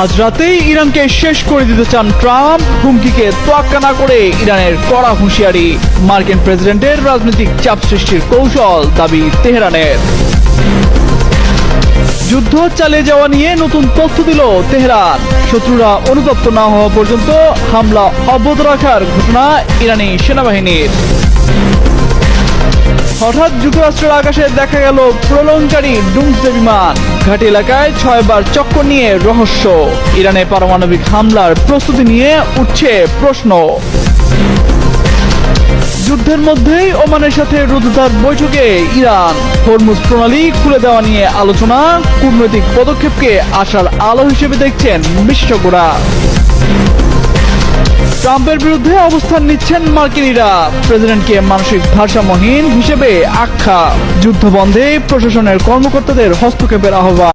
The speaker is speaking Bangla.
আজ রাতেই ইরানকে শেষ করে দিতে চান ট্রাম্প, হুমকিকে তোয়াক্কা না করে ইরানের কড়া হুঁশিয়ারি। মার্কিন প্রেসিডেন্টের রাজনৈতিক চাপ সৃষ্টির কৌশল দাবি তেহরানের। যুদ্ধ চালিয়ে যাওয়া নিয়ে নতুন তথ্য দিল তেহরান। শত্রুরা অনুতপ্ত না হওয়া পর্যন্ত হামলা অব্যাহত রাখার ঘোষণা ইরানি সেনাবাহিনীর। হঠাৎ যুক্তরাষ্ট্রের আকাশে দেখা গেল প্রলয়ঙ্কারী ডুমসডে বিমান। ঘাটি এলাকায় 6 বার চক্কর নিয়ে রহস্য। ইরানে পারমাণবিক হামলার প্রস্তুতি নিয়ে উঠছে প্রশ্ন। যুদ্ধের মধ্যেই ওমানের সাথে রুদ্ধতার বৈঠকে ইরান। হরমুজ প্রণালী খুলে দেওয়া নিয়ে আলোচনা। কূটনৈতিক পদক্ষেপকে আশার আলো হিসেবে দেখছেন বিশেষজ্ঞরা। ট্রাম্পের বিরুদ্ধে অবস্থান নিচ্ছেন মার্কিনিরা। প্রেসিডেন্টকে মানসিক ভারসাম্যহীন হিসেবে আখ্যা। যুদ্ধ বন্ধে প্রশাসনের কর্মকর্তাদের হস্তক্ষেপের আহ্বান।